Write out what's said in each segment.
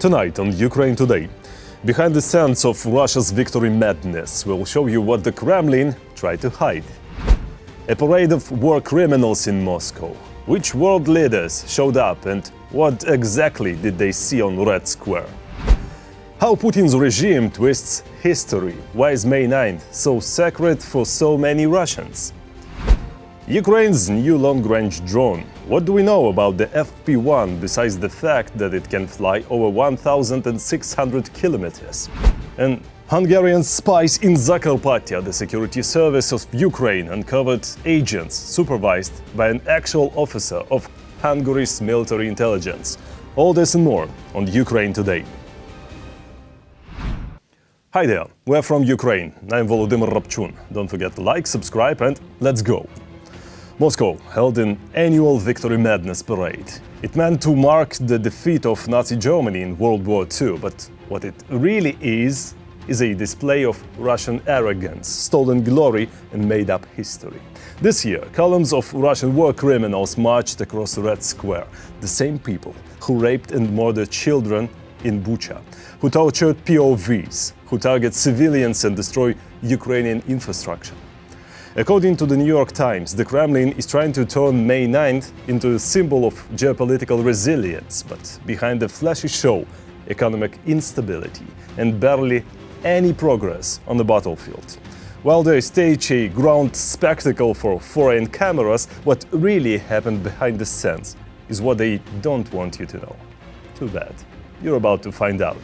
Tonight on Ukraine Today, behind the scenes of Russia's victory madness, we'll show you what the Kremlin tried to hide. A parade of war criminals in Moscow. Which world leaders showed up and what exactly did they see on Red Square? How Putin's regime twists history. Why is May 9th so sacred for so many Russians? Ukraine's new long-range drone. What do we know about the FP1 besides the fact that it can fly over 1,600 kilometers? And Hungarian spies in Transcarpathia, the security service of Ukraine, uncovered agents supervised by an actual officer of Hungary's military intelligence. All this and more on Ukraine Today. Hi there, we're from Ukraine. I'm Volodymyr Rabchun. Don't forget to like, subscribe, and let's go. Moscow held an annual Victory Madness parade. It meant to mark the defeat of Nazi Germany in World War II, but what it really is a display of Russian arrogance, stolen glory, and made-up history. This year, columns of Russian war criminals marched across Red Square, the same people who raped and murdered children in Bucha, who tortured POVs, who target civilians and destroy Ukrainian infrastructure. According to the New York Times, the Kremlin is trying to turn May 9th into a symbol of geopolitical resilience, but behind the flashy show, economic instability and barely any progress on the battlefield. While they stage a ground spectacle for foreign cameras, what really happened behind the scenes is what they don't want you to know. Too bad. You're about to find out.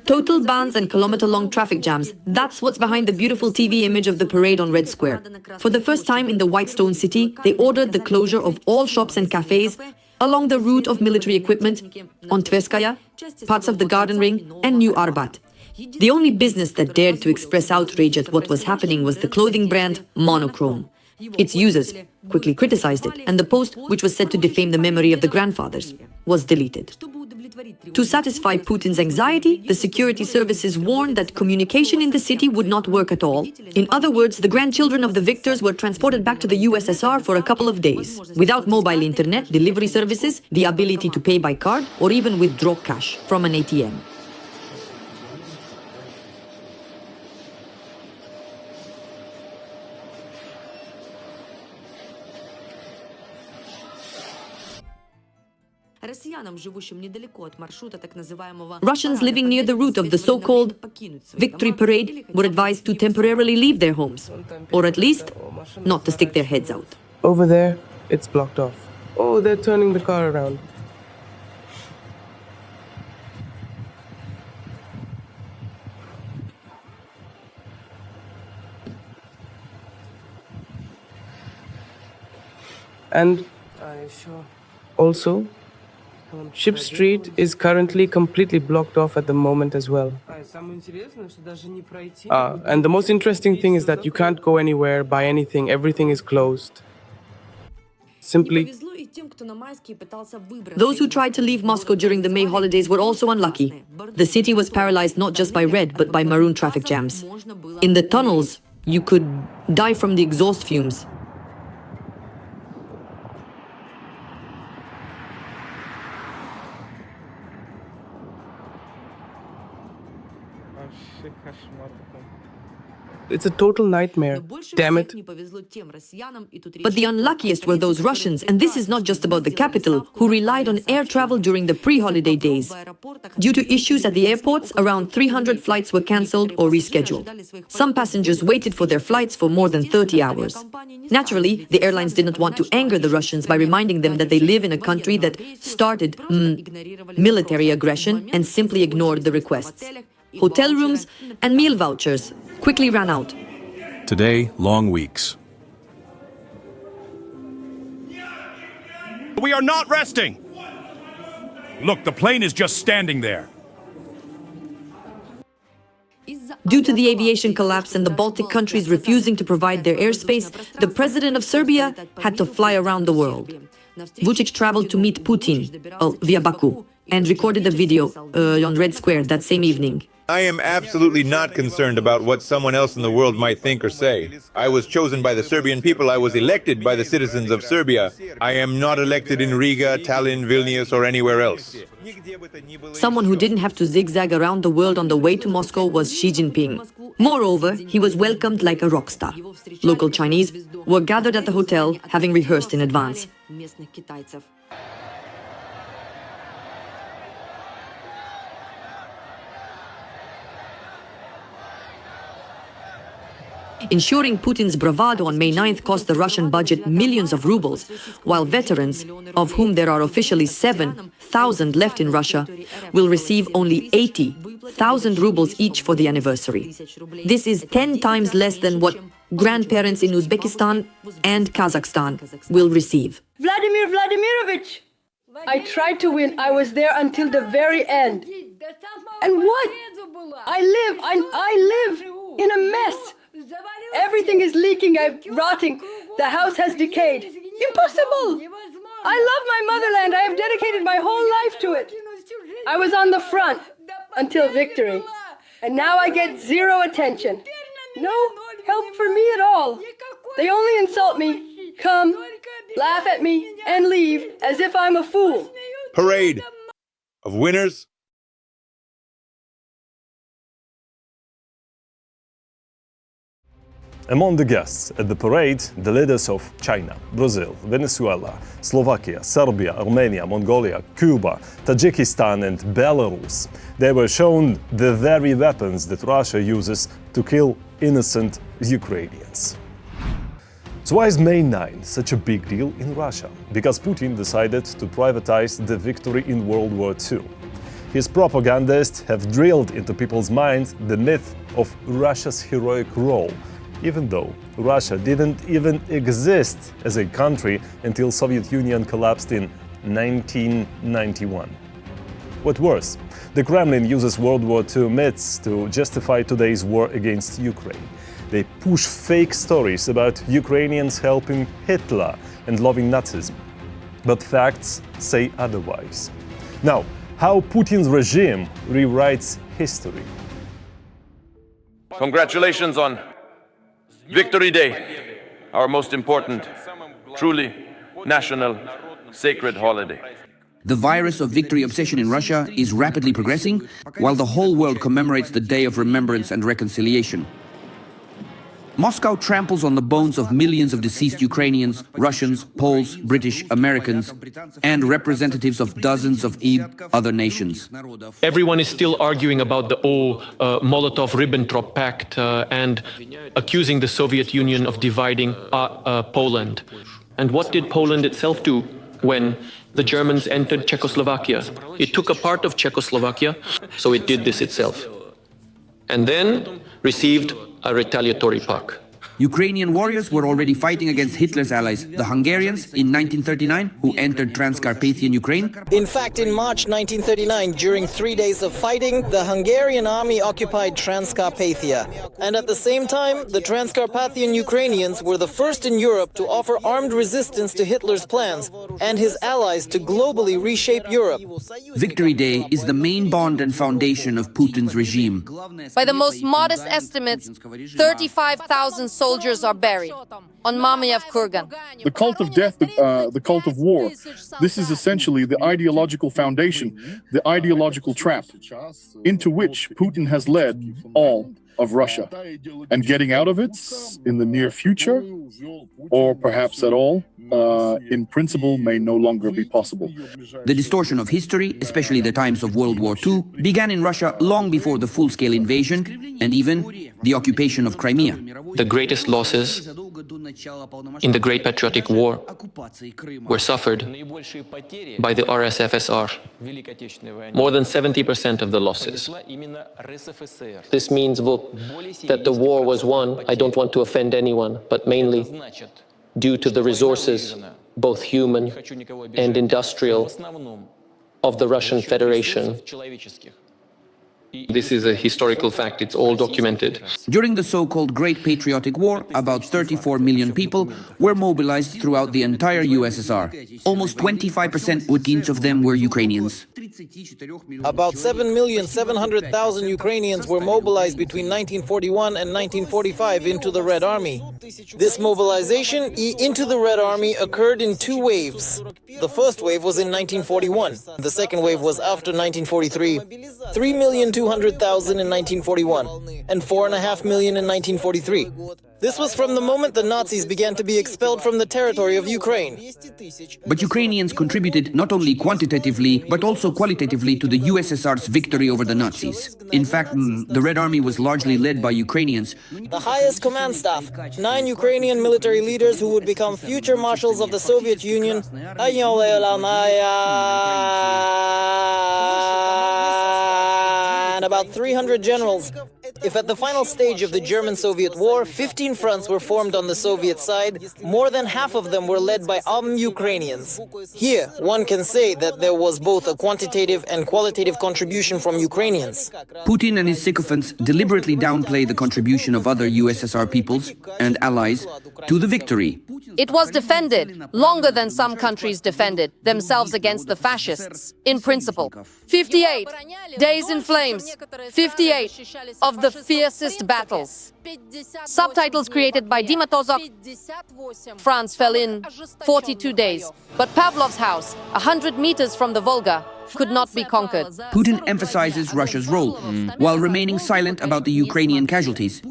Total bans and kilometer-long traffic jams. That's what's behind the beautiful TV image of the parade on Red Square. For the first time in the White Stone City, they ordered the closure of all shops and cafes along the route of military equipment on Tverskaya, parts of the Garden Ring, and New Arbat. The only business that dared to express outrage at what was happening was the clothing brand Monochrome. Its users quickly criticized it, and the post, which was said to defame the memory of the grandfathers, was deleted. To satisfy Putin's anxiety, the security services warned that communication in the city would not work at all. In other words, the grandchildren of the victors were transported back to the USSR for a couple of days, without mobile internet, delivery services, the ability to pay by card, or even withdraw cash from an ATM. Russians living near the route of the so-called Victory Parade were advised to temporarily leave their homes, or at least not to stick their heads out. Over there, it's blocked off. Oh, they're turning the car around. And also, Ship Street is currently completely blocked off at the moment as well. And the most interesting thing is that you can't go anywhere, buy anything, everything is closed. Simply. Those who tried to leave Moscow during the May holidays were also unlucky. The city was paralyzed not just by red, but by maroon traffic jams. In the tunnels, you could die from the exhaust fumes. It's a total nightmare. Damn it. But the unluckiest were those Russians, and this is not just about the capital, who relied on air travel during the pre-holiday days. Due to issues at the airports, around 300 flights were cancelled or rescheduled. Some passengers waited for their flights for more than 30 hours. Naturally, the airlines did not want to anger the Russians by reminding them that they live in a country that started military aggression and simply ignored the requests. Hotel rooms and meal vouchers quickly ran out. Today, long weeks. We are not resting! Look, the plane is just standing there. Due to the aviation collapse and the Baltic countries refusing to provide their airspace, the president of Serbia had to fly around the world. Vučić traveled to meet Putin via Baku and recorded a video on Red Square that same evening. I am absolutely not concerned about what someone else in the world might think or say. I was chosen by the Serbian people. I was elected by the citizens of Serbia. I am not elected in Riga, Tallinn, Vilnius, or anywhere else. Someone who didn't have to zigzag around the world on the way to Moscow was Xi Jinping. Moreover, he was welcomed like a rock star. Local Chinese were gathered at the hotel, having rehearsed in advance. Ensuring Putin's bravado on May 9th cost the Russian budget millions of rubles, while veterans, of whom there are officially 7,000 left in Russia, will receive only 80,000 rubles each for the anniversary. This is 10 times less than what grandparents in Uzbekistan and Kazakhstan will receive. Vladimir Vladimirovich! I tried to win. I was there until the very end. And what? I live in a mess. Everything is leaking, I'm rotting. The house has decayed. Impossible! I love my motherland. I have dedicated my whole life to it. I was on the front until victory. And now I get zero attention. No help for me at all. They only insult me, come, laugh at me, and leave as if I'm a fool. Parade of winners. Among the guests at the parade, the leaders of China, Brazil, Venezuela, Slovakia, Serbia, Armenia, Mongolia, Cuba, Tajikistan and Belarus. They were shown the very weapons that Russia uses to kill innocent Ukrainians. So why is May 9 such a big deal in Russia? Because Putin decided to privatize the victory in World War II. His propagandists have drilled into people's minds the myth of Russia's heroic role, even though Russia didn't even exist as a country until Soviet Union collapsed in 1991. What worse, the Kremlin uses World War II myths to justify today's war against Ukraine. They push fake stories about Ukrainians helping Hitler and loving Nazism. But facts say otherwise. Now, how Putin's regime rewrites history. Congratulations on Victory Day, our most important, truly national, sacred holiday. The virus of victory obsession in Russia is rapidly progressing, while the whole world commemorates the Day of Remembrance and Reconciliation. Moscow tramples on the bones of millions of deceased Ukrainians, Russians, Poles, British, Americans, and representatives of dozens of other nations. Everyone is still arguing about the Molotov-Ribbentrop Pact and accusing the Soviet Union of dividing Poland. And what did Poland itself do when the Germans entered Czechoslovakia? It took a part of Czechoslovakia, so it did this itself. And then received a retaliatory pact. Ukrainian warriors were already fighting against Hitler's allies, the Hungarians, in 1939, who entered Transcarpathian Ukraine. In fact, in March 1939, during 3 days of fighting, the Hungarian army occupied Transcarpathia. And at the same time, the Transcarpathian Ukrainians were the first in Europe to offer armed resistance to Hitler's plans and his allies to globally reshape Europe. Victory Day is the main bond and foundation of Putin's regime. By the most modest estimates, 35,000 soldiers are buried on Mamayev Kurgan. The cult of death, the cult of war, this is essentially the ideological foundation, the ideological trap into which Putin has led all of Russia. And getting out of it in the near future, or perhaps at all, in principle may no longer be possible. The distortion of history, especially the times of World War II, began in Russia long before the full-scale invasion and even the occupation of Crimea. The greatest losses in the Great Patriotic War were suffered by the RSFSR. More than 70% of the losses. This means that the war was won, I don't want to offend anyone, but mainly due to the resources, both human and industrial, of the Russian Federation. This is a historical fact, it's all documented. During the so-called Great Patriotic War, about 34 million people were mobilized throughout the entire USSR. Almost 25% of them were Ukrainians. About 7,700,000 Ukrainians were mobilized between 1941 and 1945 into the Red Army. This mobilization into the Red Army occurred in two waves. The first wave was in 1941. The second wave was after 1943. 3,200,000 in 1941 and 4.5 million in 1943. This was from the moment the Nazis began to be expelled from the territory of Ukraine. But Ukrainians contributed not only quantitatively, but also qualitatively to the USSR's victory over the Nazis. In fact, the Red Army was largely led by Ukrainians. The highest command staff, 9 Ukrainian military leaders who would become future marshals of the Soviet Union, and about 300 generals. If at the final stage of the German-Soviet war, 15 fronts were formed on the Soviet side, more than half of them were led by armed Ukrainians. Here, one can say that there was both a quantitative and qualitative contribution from Ukrainians. Putin and his sycophants deliberately downplay the contribution of other USSR peoples and allies to the victory. It was defended longer than some countries defended themselves against the fascists, in principle. 58 days in flames, 58 of the fiercest battles. Subtitles created by Dima Tozok. France fell in 42 days, but Pavlov's house, 100 meters from the Volga, could not be conquered. Putin emphasizes Russia's role, while remaining silent about the Ukrainian casualties.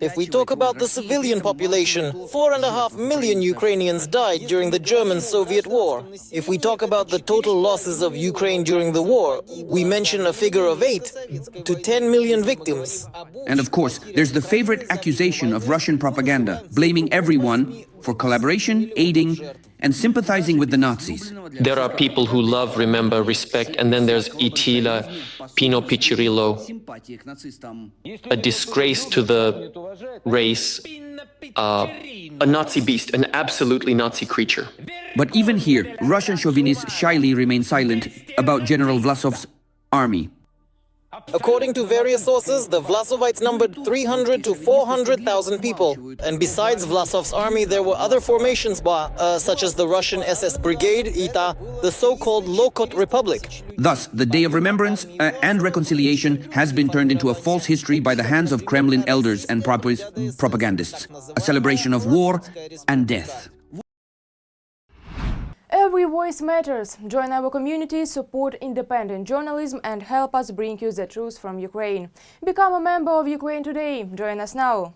If we talk about the civilian population, 4.5 million Ukrainians died during the German-Soviet war. If we talk about the total losses of Ukraine during the war, we mention a figure of 8 to 10 million victims. And of course, there's the favorite accusation of Russian propaganda, blaming everyone for collaboration, aiding, and sympathizing with the Nazis. There are people who love, remember, respect, and then there's Itila, Pino Piccirillo, a disgrace to the race, a Nazi beast, an absolutely Nazi creature. But even here, Russian chauvinists shyly remain silent about General Vlasov's army. According to various sources, the Vlasovites numbered 300 to 400,000 people. And besides Vlasov's army, there were other formations, such as the Russian SS Brigade, ITA, the so-called Lokot Republic. Thus, the Day of Remembrance and Reconciliation has been turned into a false history by the hands of Kremlin elders and propagandists, a celebration of war and death. Every voice matters. Join our community, support independent journalism and help us bring you the truth from Ukraine. Become a member of Ukraine today. Join us now.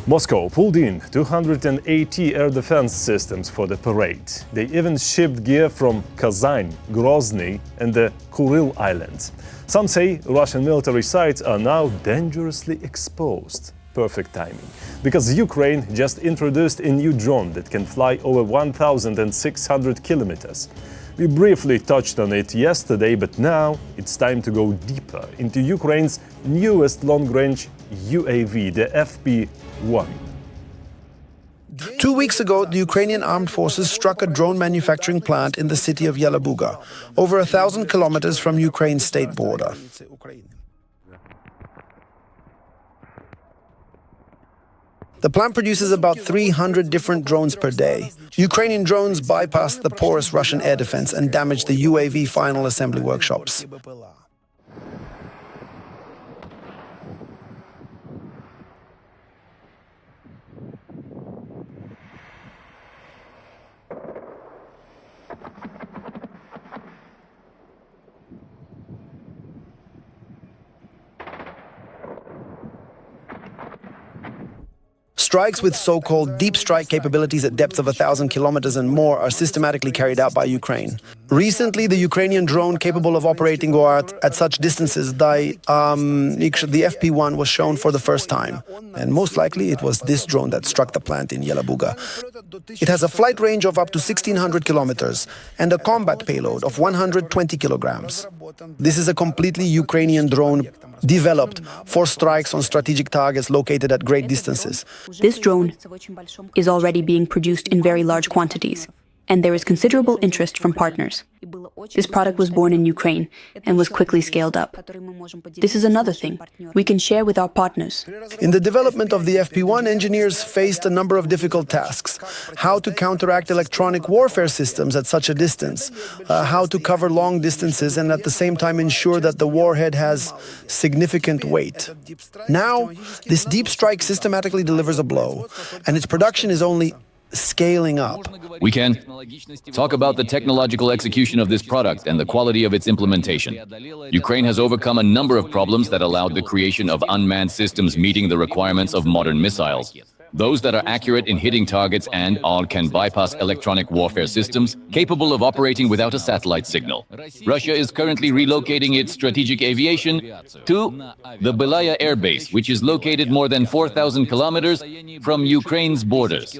Moscow pulled in 280 air defense systems for the parade. They even shipped gear from Kazan, Grozny and the Kuril Islands. Some say Russian military sites are now dangerously exposed. Perfect timing, because Ukraine just introduced a new drone that can fly over 1,600 kilometers. We briefly touched on it yesterday, but now it's time to go deeper into Ukraine's newest long-range UAV, the FP1. 2 weeks ago, the Ukrainian armed forces struck a drone manufacturing plant in the city of Yelabuga, over 1,000 kilometers from Ukraine's state border. The plant produces about 300 different drones per day. Ukrainian drones bypassed the porous Russian air defense and damaged the UAV final assembly workshops. Strikes with so-called deep strike capabilities at depths of 1,000 kilometers and more are systematically carried out by Ukraine. Recently, the Ukrainian drone capable of operating at such distances, the FP1, was shown for the first time. And most likely, it was this drone that struck the plant in Yelabuga. It has a flight range of up to 1,600 kilometers and a combat payload of 120 kilograms. This is a completely Ukrainian drone developed for strikes on strategic targets located at great distances. This drone is already being produced in very large quantities. and there is considerable interest from partners. This product was born in Ukraine and was quickly scaled up. This is another thing we can share with our partners. In the development of the FP1, engineers faced a number of difficult tasks. How to counteract electronic warfare systems at such a distance, how to cover long distances and at the same time ensure that the warhead has significant weight. Now, this deep strike systematically delivers a blow, and its production is only scaling up. We can talk about the technological execution of this product and the quality of its implementation. Ukraine has overcome a number of problems that allowed the creation of unmanned systems meeting the requirements of modern missiles. Those that are accurate in hitting targets and can bypass electronic warfare systems capable of operating without a satellite signal. Russia is currently relocating its strategic aviation to the Belaya Air Base, which is located more than 4,000 kilometers from Ukraine's borders.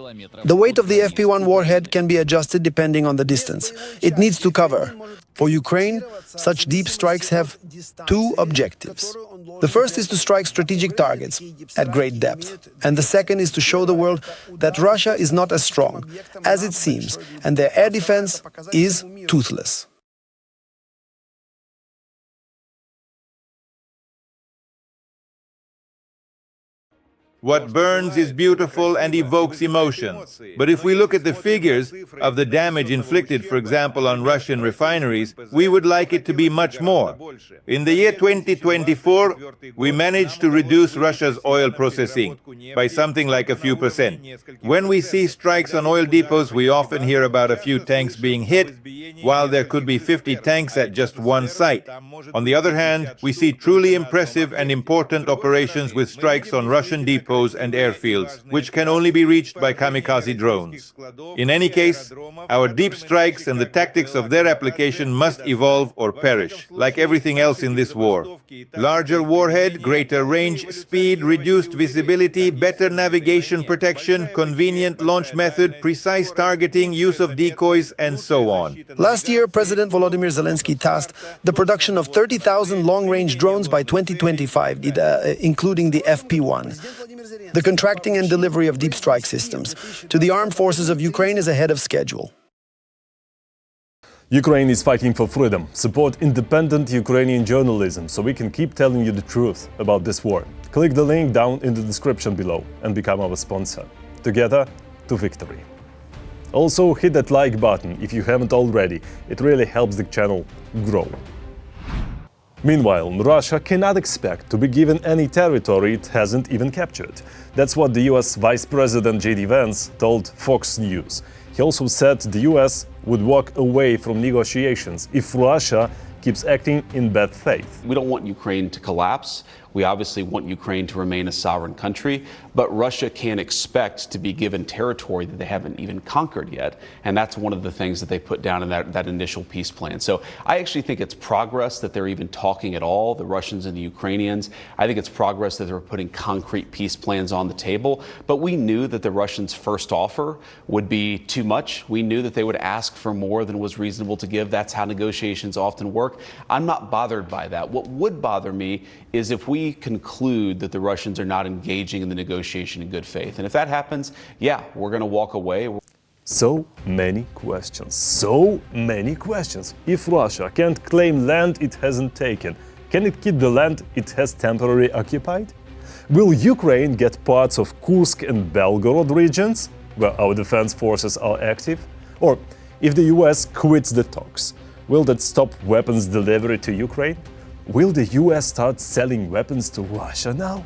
The weight of the FP1 warhead can be adjusted depending on the distance it needs to cover. For Ukraine, such deep strikes have two objectives. The first is to strike strategic targets at great depth, and the second is to show the world that Russia is not as strong as it seems, and their air defense is toothless. What burns is beautiful and evokes emotions. But if we look at the figures of the damage inflicted, for example, on Russian refineries, we would like it to be much more. In the year 2024, we managed to reduce Russia's oil processing by something like a few percent. When we see strikes on oil depots, we often hear about a few tanks being hit, while there could be 50 tanks at just one site. On the other hand, we see truly impressive and important operations with strikes on Russian depots and airfields, which can only be reached by kamikaze drones. In any case, our deep strikes and the tactics of their application must evolve or perish, like everything else in this war. Larger warhead, greater range, speed, reduced visibility, better navigation protection, convenient launch method, precise targeting, use of decoys, and so on. Last year, President Volodymyr Zelensky tasked the production of 30,000 long-range drones by 2025, including the FP1. The contracting and delivery of deep strike systems to the armed forces of Ukraine is ahead of schedule. Ukraine is fighting for freedom. Support independent Ukrainian journalism so we can keep telling you the truth about this war. Click the link down in the description below and become our sponsor. Together to victory. Also, hit that like button if you haven't already. It really helps the channel grow. Meanwhile, Russia cannot expect to be given any territory it hasn't even captured. That's what the US Vice President J.D. Vance told Fox News. He also said the US would walk away from negotiations if Russia keeps acting in bad faith. We don't want Ukraine to collapse. We obviously want Ukraine to remain a sovereign country, but Russia can't expect to be given territory that they haven't even conquered yet. And that's one of the things that they put down in that initial peace plan. So I actually think it's progress that they're even talking at all, the Russians and the Ukrainians. I think it's progress that they're putting concrete peace plans on the table. But we knew that the Russians' first offer would be too much. We knew that they would ask for more than was reasonable to give. That's how negotiations often work. I'm not bothered by that. What would bother me is if we conclude that the Russians are not engaging in the negotiation in good faith. And if that happens, yeah, we're going to walk away. So many questions. So many questions. If Russia can't claim land it hasn't taken, can it keep the land it has temporarily occupied? Will Ukraine get parts of Kursk and Belgorod regions, where our defense forces are active? Or if the US quits the talks, will that stop weapons delivery to Ukraine? Will the US start selling weapons to Russia now?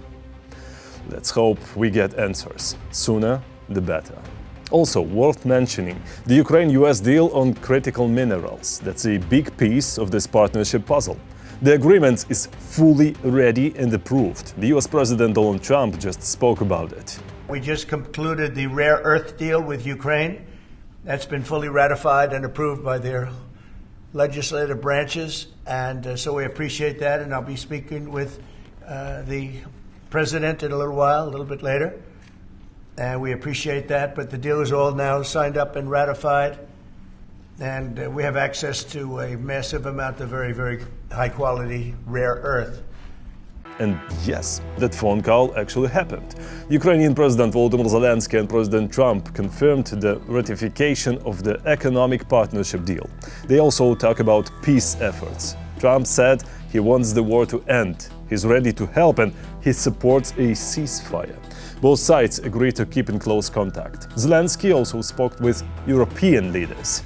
Let's hope we get answers. Sooner, the better. Also worth mentioning, the Ukraine-US deal on critical minerals. That's a big piece of this partnership puzzle. The agreement is fully ready and approved. The US President Donald Trump just spoke about it. We just concluded the rare earth deal with Ukraine. That's been fully ratified and approved by their legislative branches, and so we appreciate that, and I'll be speaking with the president in a little while, a little bit later, and we appreciate that, but the deal is all now signed up and ratified, and we have access to a massive amount of very, very high quality rare earth. And yes, that phone call actually happened. Ukrainian President Volodymyr Zelensky and President Trump confirmed the ratification of the economic partnership deal. They also talk about peace efforts. Trump said he wants the war to end, he's ready to help, and he supports a ceasefire. Both sides agreed to keep in close contact. Zelensky also spoke with European leaders.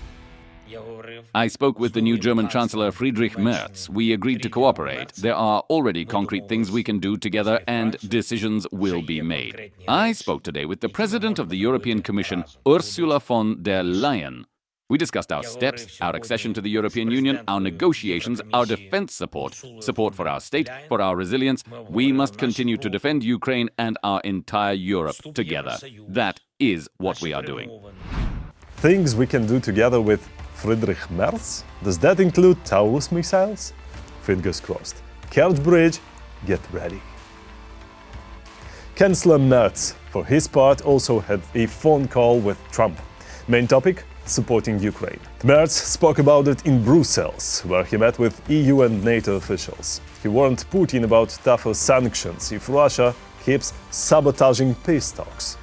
I spoke with the new German Chancellor Friedrich Merz. We agreed to cooperate. There are already concrete things we can do together, and decisions will be made. I spoke today with the President of the European Commission, Ursula von der Leyen. We discussed our steps, our accession to the European Union, our negotiations, our defense support, support for our state, for our resilience. We must continue to defend Ukraine and our entire Europe together. That is what we are doing. Things we can do together with Friedrich Merz? Does that include Taurus missiles? Fingers crossed. Kerch Bridge, get ready. Chancellor Merz, for his part, also had a phone call with Trump. Main topic? Supporting Ukraine. Merz spoke about it in Brussels, where he met with EU and NATO officials. He warned Putin about tougher sanctions if Russia keeps sabotaging peace talks.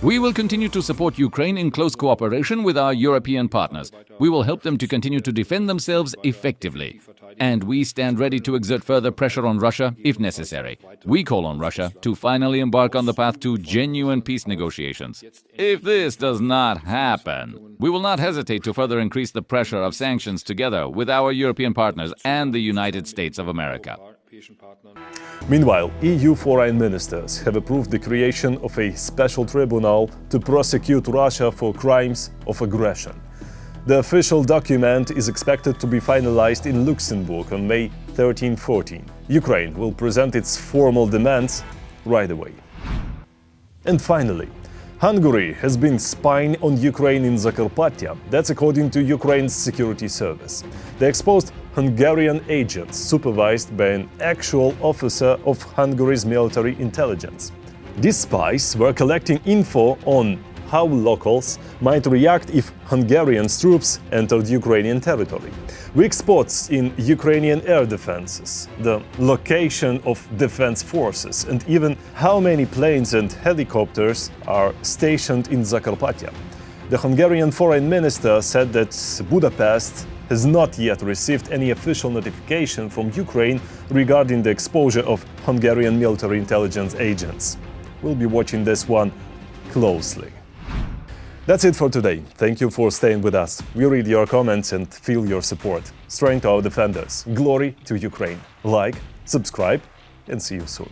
We will continue to support Ukraine in close cooperation with our European partners. We will help them to continue to defend themselves effectively. And we stand ready to exert further pressure on Russia if necessary. We call on Russia to finally embark on the path to genuine peace negotiations. If this does not happen, we will not hesitate to further increase the pressure of sanctions together with our European partners and the United States of America. Meanwhile, EU foreign ministers have approved the creation of a special tribunal to prosecute Russia for crimes of aggression. The official document is expected to be finalized in Luxembourg on May 13-14. Ukraine will present its formal demands right away. And finally, Hungary has been spying on Ukraine in Transcarpathia. That's according to Ukraine's security service. They exposed Hungarian agents supervised by an actual officer of Hungary's military intelligence. These spies were collecting info on how locals might react if Hungarian troops entered Ukrainian territory, weak spots in Ukrainian air defenses, the location of defense forces, and even how many planes and helicopters are stationed in Transcarpathia. The Hungarian foreign minister said that Budapest has not yet received any official notification from Ukraine regarding the exposure of Hungarian military intelligence agents. We'll be watching this one closely. That's it for today. Thank you for staying with us. We read your comments and feel your support. Strength to our defenders. Glory to Ukraine. Like, subscribe, and see you soon.